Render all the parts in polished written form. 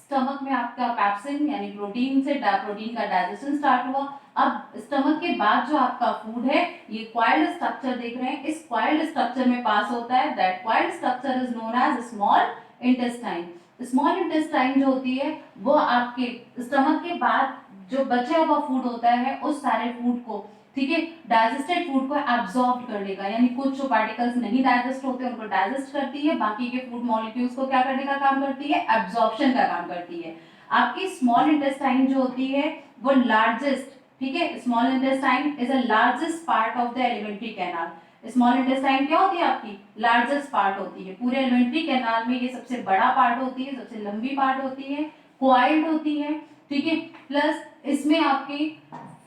Stomach में आपका pepsin यानी प्रोटीन से प्रोटीन का डाइजेशन स्टार्ट हुआ। अब स्टमक के बाद जो आपका फूड है ये क्वाइल्ड स्ट्रक्चर देख रहे हैं, इस क्वाइल्ड स्ट्रक्चर में पास होता है। That coiled structure is known as small intestine. Small intestine जो होती है वो आपके स्टमक के बाद जो बचा हुआ फूड होता है उस सारे फूड को, ठीक है, डाइजेस्टेड फूड को एब्जॉर्ब कर लेगा, यानी कुछ जो पार्टिकल्स नहीं डाइजेस्ट होते उनको डाइजेस्ट करती है, बाकी के फूड मॉलिक्यूल्स को क्या करने का काम करती है, एब्जॉर्प्शन का काम करती है। आपकी स्मॉल इंटेस्टाइन जो होती है वो लार्जेस्ट, ठीक है, small intestine is a largest part of the alimentary canal. Small intestine क्या होती है, आपकी लार्जेस्ट पार्ट होती है पूरे एलिमेंट्री कैनाल में, ये सबसे बड़ा पार्ट होती है, सबसे लंबी पार्ट होती है, क्वाइल्ड होती है, ठीक है। प्लस इसमें आपके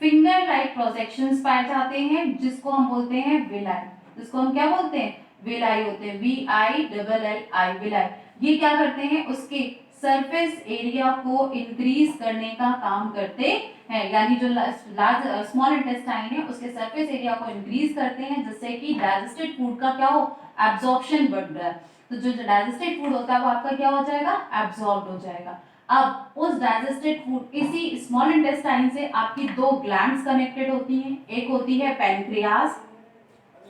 फिंगर लाइक प्रोजेक्शंस पाए जाते हैं जिसको हम बोलते हैं विलाई, जिसको हम क्या बोलते हैं, विलाई होते हैं, VILLI विलाई। ये क्या करते हैं, उसके सरफेस एरिया को इंक्रीज करने का काम करते हैं, यानी जो लार्ज स्मॉल इंटेस्टाइन है उसके सरफेस एरिया को इंक्रीज करते हैं जिससे कि डाइजेस्टेड फूड का क्या हो, एब्जॉर्प्शन बढ़ रहा है। तो जो डाइजेस्टेड फूड होता है वो आपका क्या हो जाएगा, एब्जॉर्ब हो जाएगा। अब उस डाइजेस्टेड फूड इसी स्मॉल इंटेस्टाइन से आपकी दो ग्लैंड्स कनेक्टेड होती हैं, एक होती है पैनक्रियास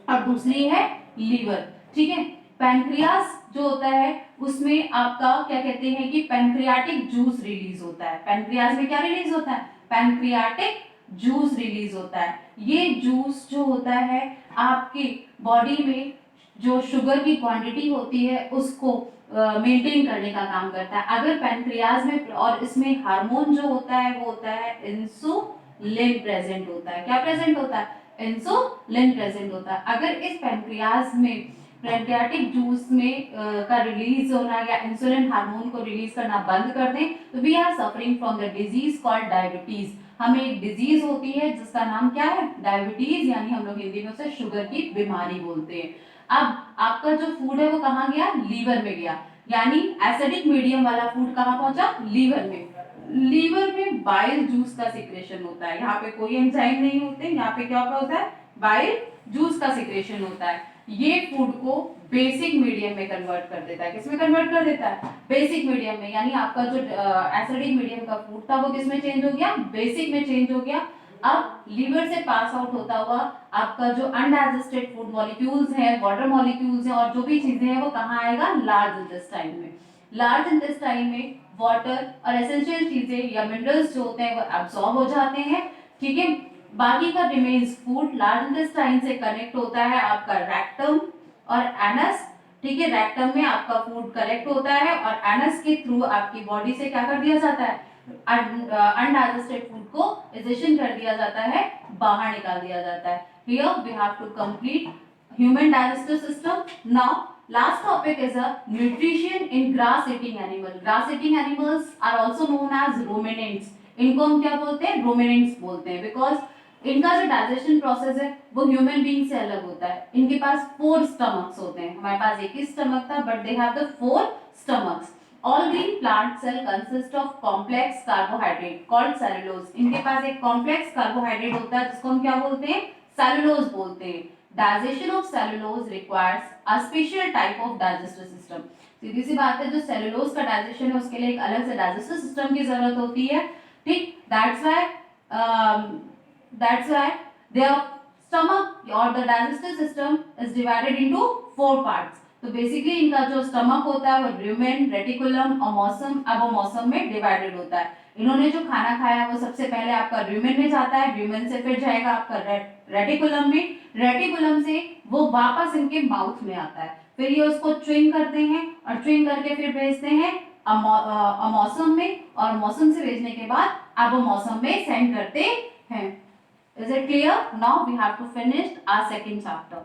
और दूसरी है लीवर, ठीक है। पैनक्रियास जो होता है उसमें आपका क्या कहते हैं कि पैनक्रियाटिक जूस रिलीज होता है। पैनक्रियास में क्या रिलीज होता है, पैनक्रियाटिक जूस रिलीज होता है। ये जूस जो होता है आपके बॉडी में जो शुगर की क्वांटिटी होती है उसको मेंटेन करने का काम करता है। अगर पैनक्रियाज में और इसमें हार्मोन जो होता है वो होता है इंसुलिन प्रेजेंट होता है। क्या प्रेजेंट होता है, इंसुलिन प्रेजेंट होता है। अगर इस पैनक्रियाज में पैनक्रियाटिक जूस में का रिलीज होना या इंसुलिन हार्मोन को रिलीज करना बंद कर दें तो we are suffering from the disease called diabetes. हमें एक डिजीज होती है जिसका नाम क्या है, डायबिटीज, यानी हम लोग हिंदी में उसे शुगर की बीमारी बोलते हैं। अब आपका जो फूड है वो कहाँ गया, लीवर में गया, यानी एसिडिक मीडियम वाला फूड कहाँ पहुंचा, लीवर में। लीवर में बाइल जूस का सिक्रेशन होता है, यहाँ पे कोई एंजाइम नहीं होते, यहाँ पे क्या होता है, बाइल जूस का सिक्रेशन होता है। ये फूड को बेसिक मीडियम में कन्वर्ट कर देता है। किसमें कन्वर्ट कर देता है, बेसिक मीडियम में, यानी आपका जो एसिडिक मीडियम का फूड था वो किसमें चेंज हो गया, बेसिक में चेंज हो गया। अब लीवर से पास आउट होता हुआ आपका जो अनडाइजेस्टेड फूड मॉलिक्यूल्स हैं, वाटर मॉलिक्यूल्स हैं और जो भी चीजें हैं वो कहाँ आएगा, लार्ज इंटेस्टाइन में। लार्ज इंटेस्टाइन में वाटर और एसेंशियल चीजें या मिनरल्स जो होते हैं वो एब्सॉर्ब हो जाते हैं, ठीक है। बाकी का रिमेन्स फूड लार्ज इंटेस्टाइन से कनेक्ट होता है आपका रेक्टम और एनस, ठीक है। रेक्टम में आपका फूड कलेक्ट होता है और एनस के थ्रू आपकी बॉडी से क्या कर दिया जाता है, अनडाइजेस्टेड फूड को एजेशन कर दिया जाता है, बाहर निकाल दिया जाता है। Here we have to complete human digestive system. Now last topic is a nutrition in grass eating animal. Grass eating animals are also known as ruminants. इनको हम क्या बोलते हैं, ruminants बोलते हैं, because इनका जो डाइजेशन प्रोसेस है वो ह्यूमन बीइंग से अलग होता है। इनके पास 4 स्टमक्स होते हैं, हमारे पास एक ही स्टमक था but they have the 4 stomachs. All green plant cell consist of complex carbohydrate called cellulose. इनके पास एक कॉम्प्लेक्स कार्बोहाइड्रेट होता है जिसको हम क्या बोलते हैं, सेलुलोज बोलते हैं। Digestion of cellulose requires a special type of digestive system. सीधी सी बात है, जो सेलुलोज का डाइजेशन है उसके लिए एक अलग से डाइजेस्टिव सिस्टम की जरूरत होती है, ठीक। That's why their stomach or the digestive system is divided into 4 parts. तो बेसिकली इनका जो स्टमक होता है वो रुमेन, रेटिकुलम, ओमोसम, एबोमोसम में डिवाइडेड होता है। इन्होंने जो खाना खाया वो सबसे पहले आपका रुमेन में जाता है, रुमेन से फिर जाएगा आपका रेटिकुलम में, रेटिकुलम से वो वापस इनके माउथ में आता है, फिर ये उसको च्युइंग करते हैं और च्युइंग करके फिर भेजते हैं अमोसम में, और मौसम से भेजने के बाद एबोमोसम में सेंड करते हैं। Is it clear? Now we have to finish our second chapter.